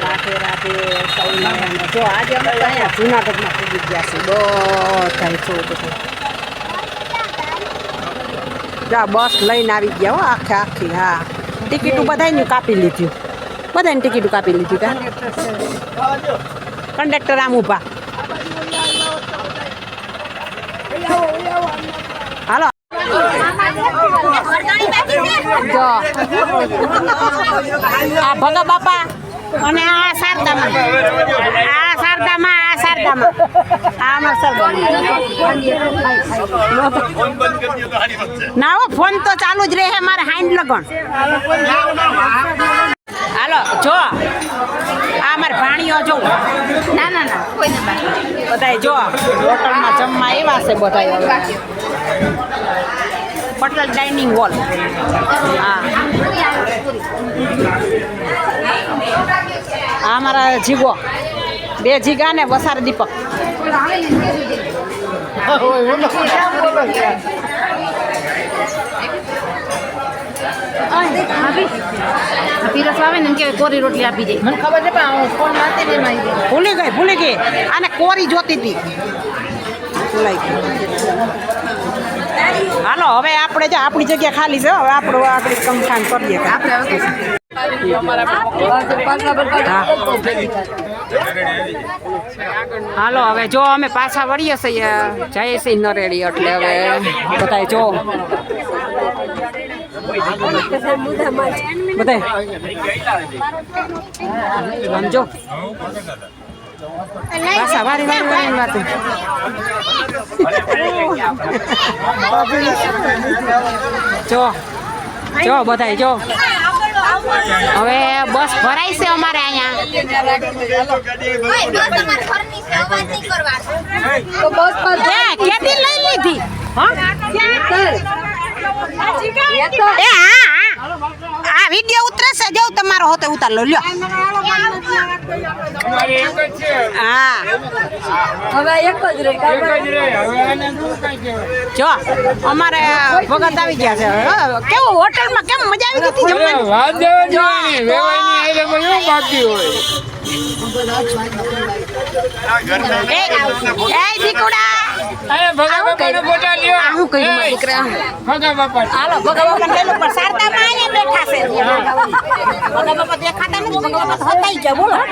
રાધે રાધે સૌને જો આજે અમે તો અહીંયા જૂનાગઢમાં પૂજી ગયા છીએ બધા છો જા બસ લઈને આવી ગયા હો આખે આખી હા ટિકિટો બધાને કાપી લીધી બધાને ટિકિટો કાપી લીધી કા કંડક્ટર આમ ઊભા હાલો જો આ ભગા બાપા અને આ શારદામાં આ ના હો ફોન તો ચાલુ જ રહે મારે હાઈન્ડ લગણ હાલો જો આ મારે ભાણીઓ જો ના બધા જો હોટલમાં જમવા એવા છે બધા પટેલ ડાઇનિંગ હોલ હા આ મારા જીગો 2 જીગા ને વસાર દીપક પીરસ આવે ને કે કોરી રોટલી આપી દે મને ખબર છે પણ ફોન મારતી ને ભૂલી ગઈ આને કોરી જોતી હતી ભૂલાઈ ગઈ હાલો હવે આપણે જો આપણી જગ્યા ખાલી છે હવે આપણું આપણી કમખાન કરીએ કે આપણે હાલો હવે જો અમે પાછા વળીએ છીએ જઈએ છીએ નરેડી એટલે હવે બધા જો બધા સમજો પાછા વારી વાત જો બધા જો હવે બસ ભરાય છે અમારે અહીંયા કેટલી લઈ લીધી આ વિડીયો ઉતરશે જો તમારો હોતે ઉતાર લો લ્યો હા હવે એક જ રે જો અમારે ભગત આવી ગયા છે કેવું હોટલમાં કેમ મજા આવી ગઈ જમવાનું